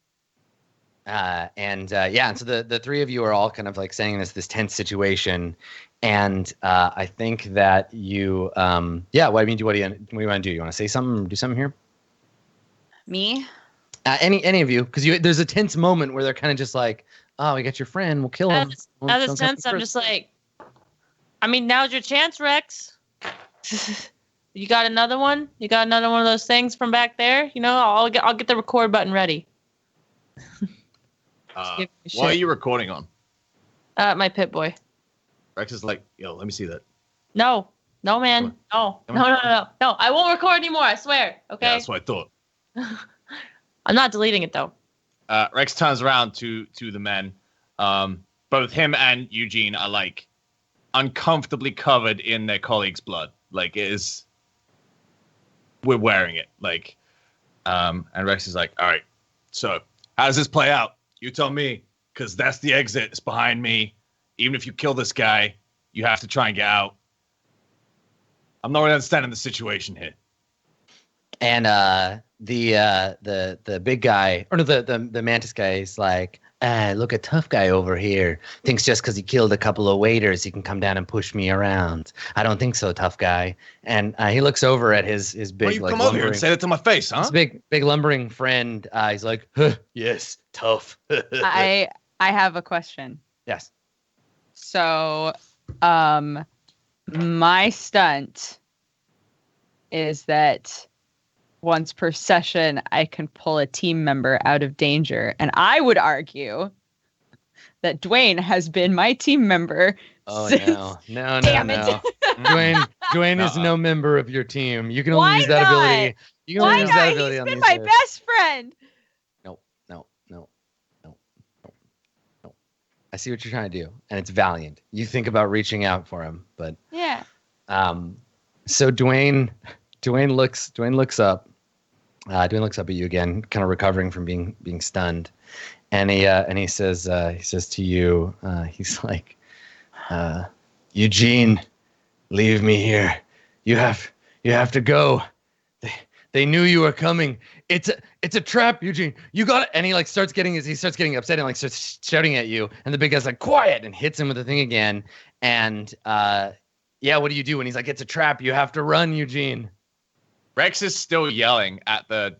A: And so the three of you are all kind of like saying this tense situation, and I think that you what do you want to do? You want to say something? Do something here?
D: Me?
A: Any of you? Because there's a tense moment where they're kind of just like, oh, we got your friend, we'll kill him.
E: As a tense, I'm just like, I mean, now's your chance, Rex. You got another one? You got another one of those things from back there? I'll get the record button ready.
C: What are you recording on?
E: My Pip-Boy.
C: Rex is like, yo, let me see that.
E: No, man. No. I won't record anymore, I swear. Okay?
C: Yeah, that's what I thought.
E: I'm not deleting it, though.
C: Rex turns around to the men. Both him and Eugene are like uncomfortably covered in their colleague's blood. Like, it is... We're wearing it. Like, and Rex is like, all right, so how does this play out? You tell me, because that's the exit. It's behind me. Even if you kill this guy, you have to try and get out. I'm not really understanding the situation here.
A: And the big guy, or no, the mantis guy is like, look, a tough guy over here thinks just because he killed a couple of waiters, he can come down and push me around. I don't think so, tough guy. And he looks over at his big,
C: Why you come over here and say that to my face, huh?
A: His big lumbering friend. He's like, yes, tough.
D: I have a question.
A: Yes.
D: So, my stunt is that once per session, I can pull a team member out of danger. And I would argue that Dwayne has been my team member.
A: Oh,
D: since...
A: no.
D: Damn it.
A: Dwayne is no member of your team. You can only use that ability. You can only use that ability on these
D: He's been my best friend.
A: No. I see what you're trying to do, and it's valiant. You think about reaching out for him, but
D: yeah.
A: So Dwayne looks up. Dwayne looks up at you again, kind of recovering from being stunned, and he says to you, he's like, Eugene, leave me here. You have to go. They knew you were coming. It's a trap, Eugene. You got it. And he starts getting upset and starts shouting at you. And the big guy's like, quiet, and hits him with the thing again. And what do you do when he's like, it's a trap? You have to run, Eugene.
C: Rex is still yelling at the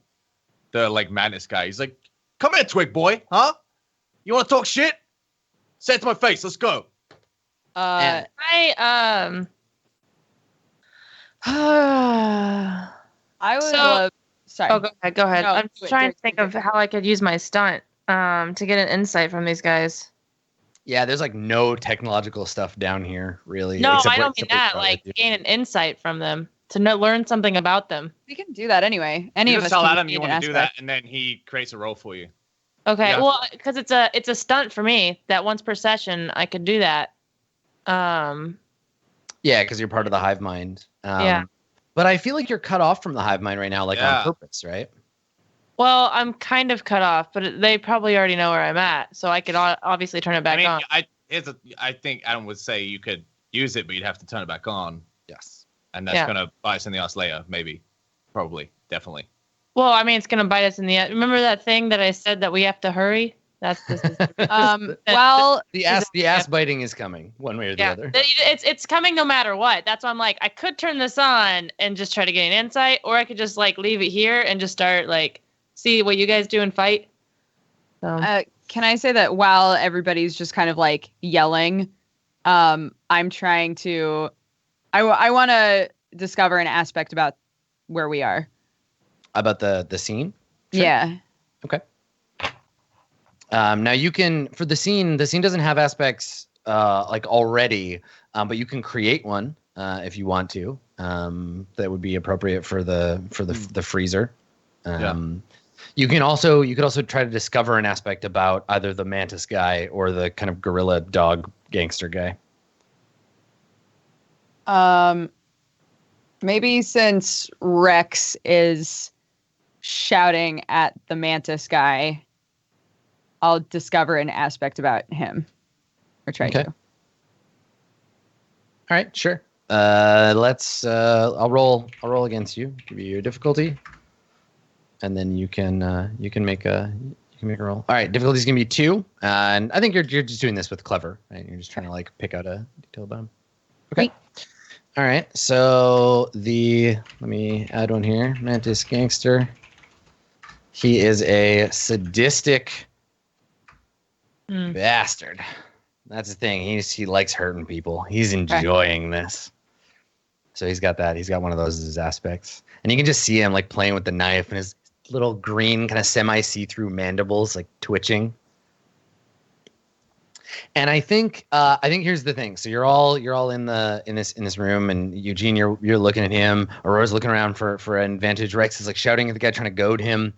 C: like madness guy. He's like, come here, twig boy, huh? You want to talk shit? Say it to my face. Let's go.
E: I
D: would love... Sorry.
E: Oh, go ahead.
D: No,
E: I'm trying to think of how I could use my stunt to get an insight from these guys.
A: Yeah, there's no technological stuff down here, really.
E: No, I don't mean that. Like, gain an insight from them to learn something about them.
D: We can do that anyway. Any
C: you
D: of us
C: tell
D: can
C: Adam you want to
D: an
C: do
D: aspect.
C: that, and then he creates a role for you.
E: Okay,
C: Yeah.
E: well, because it's a stunt for me that once per session I could do that.
A: Yeah, because you're part of the hive mind.
E: Yeah.
A: But I feel like you're cut off from the hive mind right now,
C: Yeah.
A: on purpose, right?
E: Well, I'm kind of cut off, but they probably already know where I'm at, so I could obviously turn it back on.
C: I think Adam would say you could use it, but you'd have to turn it back on.
A: Yes.
C: And that's gonna bite us in the ass later, maybe, probably, definitely.
E: Well, I mean, it's gonna bite us in the ass. Remember that thing that I said that we have to hurry? This is
D: Well,
A: The ass biting is coming one way or the other.
E: It's coming no matter what. That's why I'm like, I could turn this on and just try to get an insight, or I could just like leave it here and just start like see what you guys do and fight. So.
D: Can I say that while everybody's just kind of like yelling, I'm trying to, I want to discover an aspect about where we are.
A: About the scene?
D: Sure. Yeah.
A: Okay. Now you can, for the scene doesn't have aspects like already, but you can create one if you want to. That would be appropriate for the freezer. You could also try to discover an aspect about either the mantis guy or the kind of gorilla dog gangster guy.
D: Maybe since Rex is shouting at the mantis guy, I'll discover an aspect about him. Or try to.
A: All right, sure. Let's I'll roll against you. Give you your difficulty. And then you can make a roll. All right, difficulty is gonna be 2, and I think you're just doing this with clever, right? You're just trying to like pick out a detail about him. Okay. All right. So let me add one here. Mantis gangster. He is a sadistic bastard. That's the thing. He likes hurting people. He's enjoying this. So he's got that. He's got one of those as his aspects, and you can just see him like playing with the knife and his little green kind of semi see-through mandibles like twitching. And I think here's the thing. So you're all in this room, and Eugene, you're looking at him. Aurora's looking around for an advantage. Rex is like shouting at the guy trying to goad him,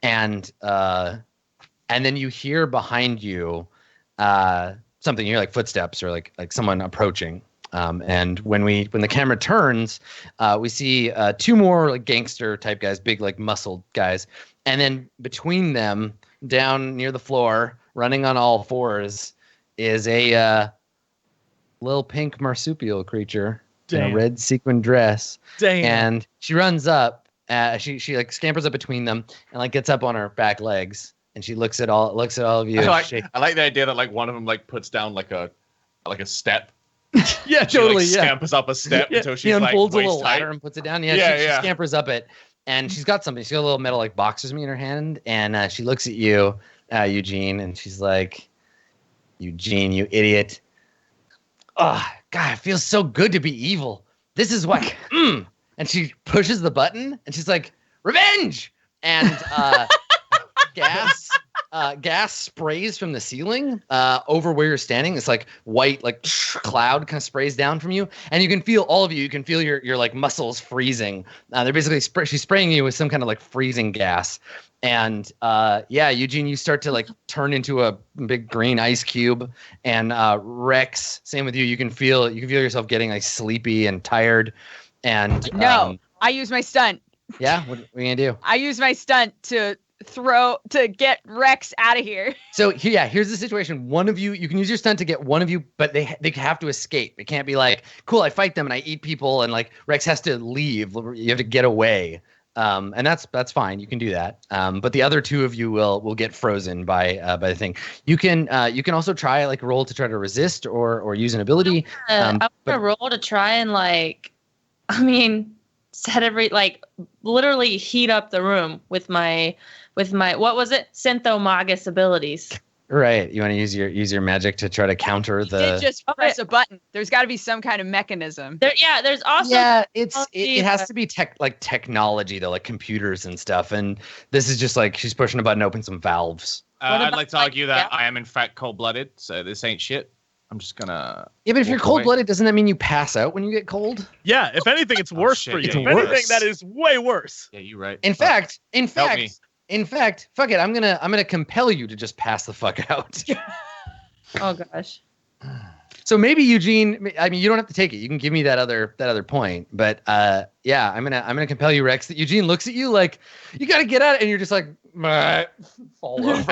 A: and then you hear behind you something. You hear like footsteps or like someone approaching. And when the camera turns, we see 2 more like gangster type guys, big like muscled guys, and then between them, down near the floor, running on all fours, is a little pink marsupial creature in a red sequin dress.
B: Damn.
A: And she runs up. She like scampers up between them and like gets up on her back legs, and she looks at all of you.
C: I like the idea that like one of them like puts down like a step.
A: Yeah,
C: she,
A: totally.
C: Like, scampers up a step until she's like
A: unfolds a
C: waist
A: little
C: height.
A: ladder and puts it down. She scampers up it, and she's got something. She's got a little metal like boxer's meat in her hand, and she looks at you, Eugene, and she's like, "Eugene, you idiot! Oh, God, it feels so good to be evil. This is why." And she pushes the button, and she's like, "Revenge!" And gas sprays from the ceiling over where you're standing. It's like white, like cloud kind of sprays down from you, and you can feel all of you. You can feel your like muscles freezing. They're basically she's spraying you with some kind of like freezing gas, and Eugene, you start to like turn into a big green ice cube. And Rex, same with you. You can feel yourself getting like sleepy and tired. And
D: I use my stunt.
A: Yeah, what are you gonna do?
D: I use my stunt to get Rex out of here.
A: So here's the situation. One of you can use your stunt to get one of you, but they have to escape. It can't be like, cool, I fight them and I eat people and like Rex has to leave. You have to get away. And that's fine. You can do that. But the other 2 of you will get frozen by the thing. You can also try like roll to try to resist or use an ability.
E: I want to roll to try and literally heat up the room with my what was it? Synthomagus abilities.
A: Right. You want to use your magic to try to counter
D: you did just press a button. There's got to be some kind of mechanism.
E: There's also
A: it has to be technology though, like computers and stuff. And this is just like she's pushing a button to open some valves.
C: I'd like to argue that I am in fact cold-blooded, so this ain't shit. I'm just gonna.
A: Yeah, but if you're cold-blooded, doesn't that mean you pass out when you get cold?
B: Yeah. If anything, it's worse for you.
A: It's
B: if
A: worse.
B: anything, that is way worse.
C: Yeah, you're right.
A: In fact, fuck it. I'm gonna compel you to just pass the fuck out.
E: Oh gosh.
A: So maybe Eugene. I mean, you don't have to take it. You can give me that other point. But I'm gonna compel you, Rex. That Eugene looks at you like you gotta get out, and you're just like fall over.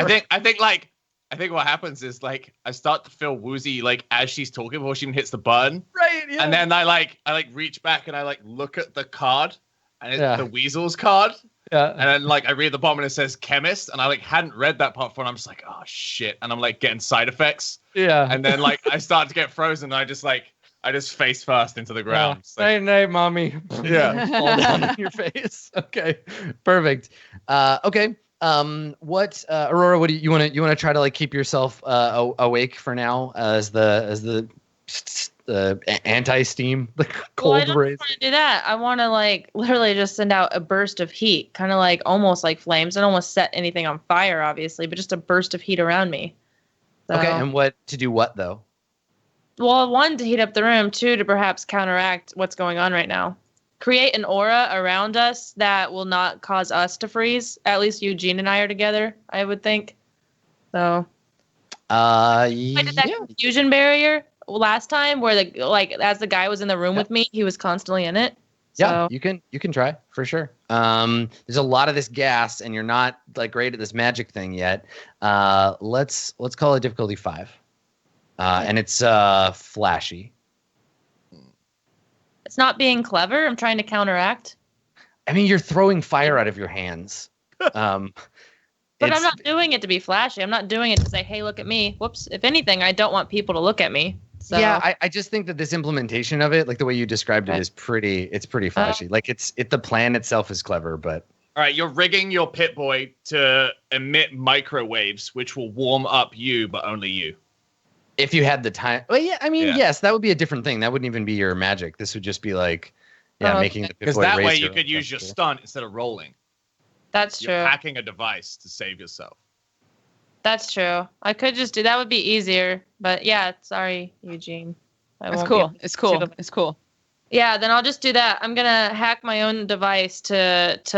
C: I think what happens is like I start to feel woozy like as she's talking before she even hits the button.
A: Right. Yeah.
C: And then I reach back and I like look at the card and it's the Weasel's card.
A: Yeah.
C: And then like I read the bottom and it says chemist, and I like hadn't read that part before, and I'm just like, oh shit, and I'm like getting side effects.
A: Yeah.
C: And then like I start to get frozen, and I just face first into the ground. It's like,
A: Night, mommy.
C: Yeah.
A: Fall down on your face. Okay, perfect. Okay. What Aurora? What do you want to try to like keep yourself awake for now as the anti-steam, the cold
E: I don't
A: rays?
E: want to do that. I want to like literally just send out a burst of heat, kind of like almost like flames. I don't want to set anything on fire, obviously, but just a burst of heat around me. So,
A: Okay, and what to do? What though?
E: well, one, to heat up the room. Two, to perhaps counteract what's going on right now. Create an aura around us that will not cause us to freeze. At least Eugene and I are together, I would think. So I did that confusion barrier last time where the like as the guy was in the room with me, he was constantly in it. So.
A: Yeah, you can try for sure. There's a lot of this gas, and you're not like great at this magic thing yet. Let's call it difficulty 5, and it's flashy.
E: It's not being clever. I'm trying to counteract.
A: I mean, you're throwing fire out of your hands.
E: But I'm not doing it to be flashy. I'm not doing it to say, hey, look at me. Whoops. If anything, I don't want people to look at me. So.
A: Yeah, I just think that this implementation of it, like the way you described it, is pretty flashy. Like the plan itself is clever, but.
C: all right, you're rigging your Pip-Boy to emit microwaves, which will warm up you, but only you.
A: If you had the time. Well, yeah, I mean, yes, that would be a different thing. That wouldn't even be your magic. This would just be like, making the
C: because that way you could use your stunt instead of rolling.
E: That's true.
C: You're hacking a device to save yourself.
E: That's true. I could just do that. Would be easier. But yeah, sorry, Eugene.
D: It's cool. It's cool. It's cool.
E: Yeah, then I'll just do that. I'm gonna hack my own device to just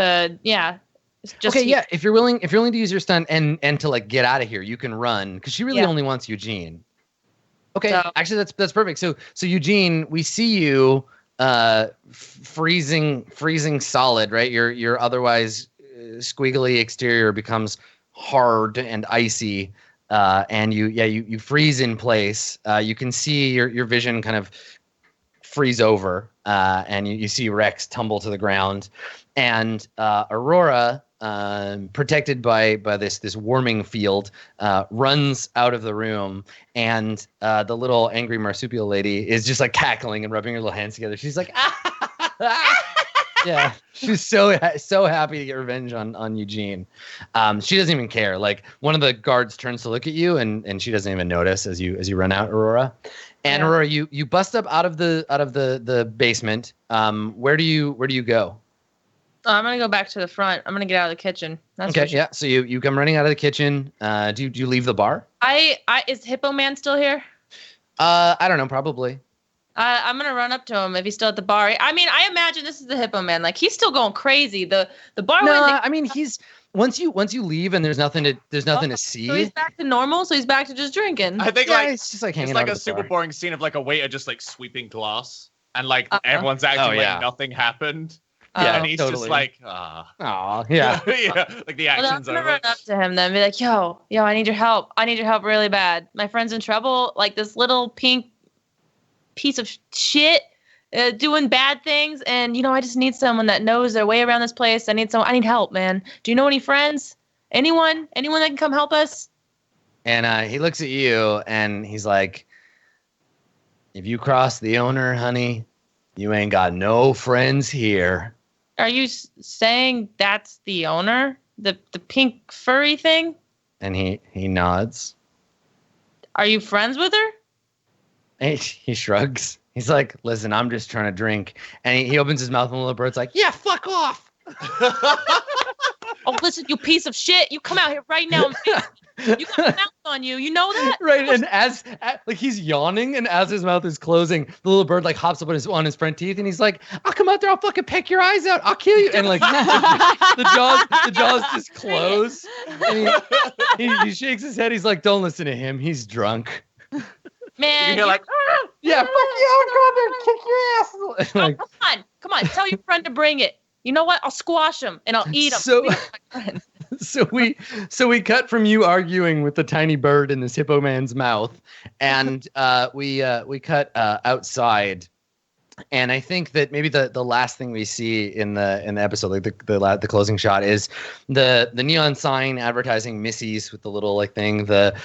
A: okay. Yeah, if you're willing to use your stunt and to like get out of here, you can run because she really only wants Eugene. Okay, actually that's perfect. So Eugene, we see you freezing solid, right? Your otherwise squiggly exterior becomes hard and icy, and you freeze in place. You can see your vision kind of freeze over, and you see Rex tumble to the ground, and Aurora, protected by this warming field, runs out of the room, and the little angry marsupial lady is just like cackling and rubbing her little hands together. She's like, yeah, she's so happy to get revenge on Eugene. She doesn't even care. Like one of the guards turns to look at you, and she doesn't even notice as you run out, Aurora. And Aurora, you bust up out of the basement. Where do you go?
E: I'm gonna go back to the front. I'm gonna get out of the kitchen. That's
A: okay. Yeah. So you come running out of the kitchen. Do you leave the bar?
E: Is Hippo Man still here?
A: I don't know. Probably.
E: I'm gonna run up to him if he's still at the bar. I mean, I imagine this is the Hippo Man. Like he's still going crazy. The bar.
A: No, I mean he's once you leave and there's nothing to see.
E: So he's back to normal. So he's back to just drinking.
C: I think
A: it's just like hanging
C: it's like
A: out
C: a super
A: bar.
C: boring scene of like a waiter just like sweeping glass and like everyone's acting like nothing happened.
A: Yeah,
C: and he's just like, yeah.
A: Yeah.
C: Like the action's
E: I'm gonna
C: over.
E: run up to him then and be like, yo, I need your help. I need your help really bad. My friend's in trouble. Like this little pink piece of shit doing bad things, and I just need someone that knows their way around this place. I need help, man. Do you know any friends? Anyone that can come help us?
A: And he looks at you and he's like, if you cross the owner, honey, you ain't got no friends here.
E: Are you saying that's the owner? The pink furry thing?
A: And he nods.
E: Are you friends with her?
A: And he shrugs. He's like, listen, I'm just trying to drink. And he opens his mouth and the little bird's like, yeah, fuck off.
E: Oh, listen, you piece of shit. You come out here right now. You got a mouth on you. You know that?
A: Right. And as like he's yawning, and as his mouth is closing, the little bird like hops up on his front teeth, and he's like, I'll come out there, I'll fucking peck your eyes out. I'll kill you. And like the jaws just close. And he shakes his head. He's like, don't listen to him. He's drunk.
E: Man.
C: You're like,
A: yeah, fuck you. I'll go out there and kick your ass. Like,
E: come on. Tell your friend to bring it. You know what? I'll squash him and I'll eat him.
A: So we cut from you arguing with the tiny bird in this hippo man's mouth, and we cut outside And I think that maybe the last thing we see in the episode, like the closing shot, is the neon sign advertising Missy's with the little like thing, the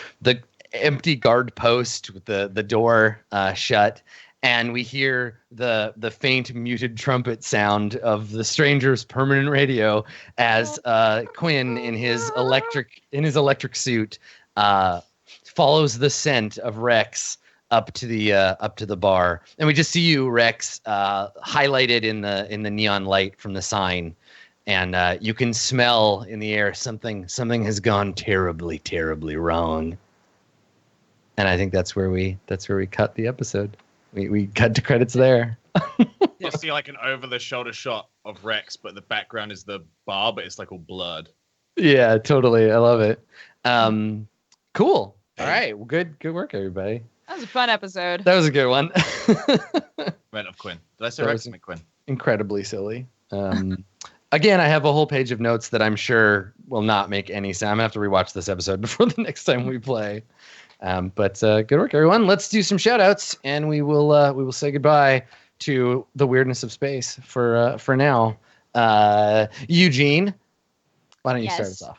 A: empty guard post with the door shut, and we hear the faint muted trumpet sound of the stranger's permanent radio as Quinn in his electric suit follows the scent of Rex up to the bar, and we just see you, Rex, highlighted in the neon light from the sign, and you can smell in the air something has gone terribly, terribly wrong. And I think that's where we cut the episode. We cut to credits there.
C: You see like an over the shoulder shot of Rex, but the background is the bar, but it's like all blurred.
A: Yeah, totally. I love it. Cool. All right. Well, good work, everybody.
D: That was a fun episode.
A: That was a good one.
C: Meant of Quinn. Did I say Rex or Quinn?
A: Incredibly silly. Again, I have a whole page of notes that I'm sure will not make any sense. I'm gonna have to rewatch this episode before the next time we play. But good work, everyone. Let's do some shout outs, and we will say goodbye to the weirdness of space for now. Eugene, why don't you start us off?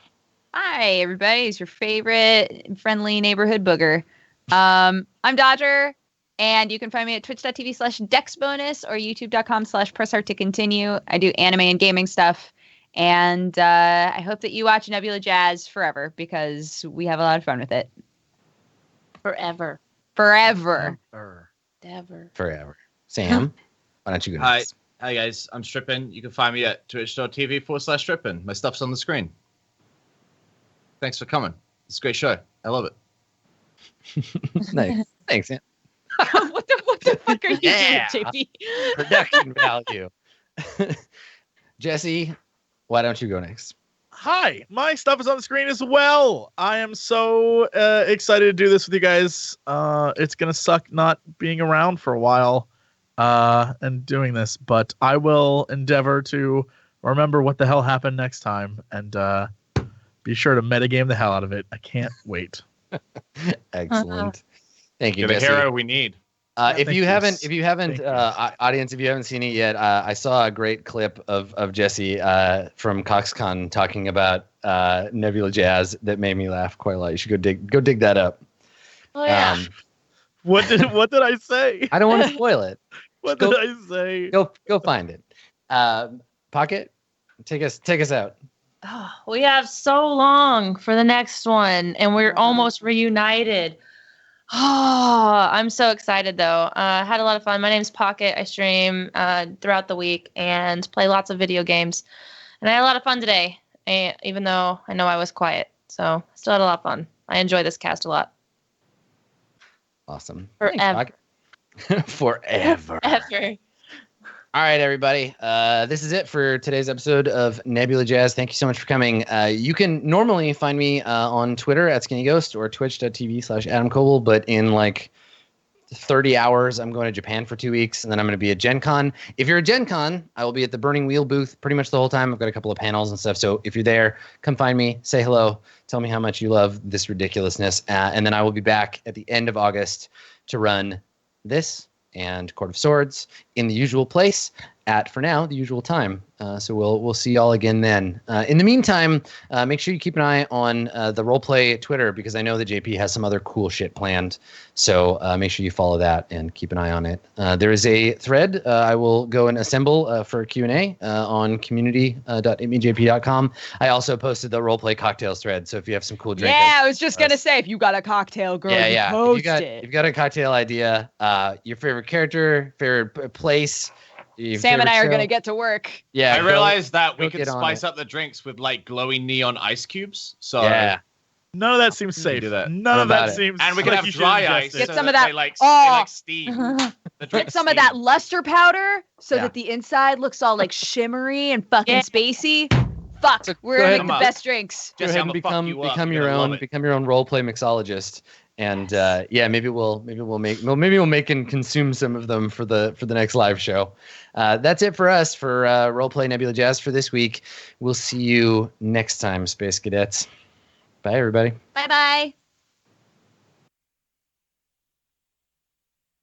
D: Hi, everybody. It's your favorite friendly neighborhood booger. I'm Dodger, and you can find me at twitch.tv/dexbonus or youtube.com/pressheart-to-continue. I do anime and gaming stuff, and I hope that you watch Nebula Jazz forever because we have a lot of fun with it.
E: Forever.
A: Sam, why don't you go next?
C: Hi guys, I'm Strippin. You can find me at twitch.tv/Strippin. My stuff's on the screen. Thanks for coming. It's a great show. I love it.
A: Nice. Thanks, Sam.
D: what the fuck are you doing, JP?
A: Production value. Jesse, why don't you go next?
B: Hi, my stuff is on the screen as well. I am so excited to do this with you guys. It's going to suck not being around for a while and doing this, but I will endeavor to remember what the hell happened next time and be sure to metagame the hell out of it. I can't wait.
A: Excellent. Thank you,
C: You're the
A: Jesse.
C: hero we need.
A: If you haven't, audience, if you haven't seen it yet, I saw a great clip of Jesse from CoxCon talking about Nebula Jazz that made me laugh quite a lot. You should go dig that up.
E: Oh yeah.
B: What did I say?
A: I don't want to spoil it.
B: What did I say?
A: Go find it. Pokket, take us out.
E: Oh, we have so long for the next one, and we're almost reunited. Oh, I'm so excited, though. Had a lot of fun. My name's Pokket. I stream throughout the week and play lots of video games. And I had a lot of fun today, even though I know I was quiet. So still had a lot of fun. I enjoy this cast a lot.
A: Awesome.
E: Forever.
A: Thanks, Forever.
E: Ever.
A: All right, everybody. This is it for today's episode of Nebula Jazz. Thank you so much for coming. You can normally find me on Twitter at Skinny Ghost or twitch.tv/Adam Koebel, but in like 30 hours, I'm going to Japan for 2 weeks, and then I'm going to be at Gen Con. If you're at Gen Con, I will be at the Burning Wheel booth pretty much the whole time. I've got a couple of panels and stuff, so if you're there, come find me, say hello, tell me how much you love this ridiculousness, and then I will be back at the end of August to run this and Court of Swords in the usual place at, for now, the usual time. So we'll see y'all again then. In the meantime, make sure you keep an eye on the RollPlay Twitter, because I know that JP has some other cool shit planned. So make sure you follow that and keep an eye on it. There is a thread I will go and assemble for Q&A on community.itmejp.com. I also posted the RollPlay cocktails thread, so if you have some cool drink,
D: I was just gonna say, if you got a cocktail, girl, post it.
A: You've got a cocktail idea, your favorite character, favorite place.
D: Sam and I are going to get to work.
A: Yeah,
C: I realized that we could spice up the drinks with like glowing neon ice cubes. So
A: yeah,
B: none of that seems safe.
C: Do that.
B: None of that seems.
C: And we can
B: like
C: have dry ice.
D: Get
C: so
D: some of that.
C: They like steam.
D: Get some of that luster powder so
A: Yeah.
D: that the inside looks all like shimmery and fucking spacey. Fuck,
A: So
D: we're
A: go
D: gonna
A: ahead
D: make the
C: and-
D: best drinks.
A: go
C: Jesse,
A: ahead
C: I'm
A: and
C: gonna fuck you up.
A: become
C: You're
A: your
C: gonna
A: own
C: love it.
A: RollPlay mixologist, and maybe we'll make and consume some of them for the next live show. That's it for us for RollPlay Nebula Jazz for this week. We'll see you next time, Space Cadets. Bye, everybody.
D: Bye bye.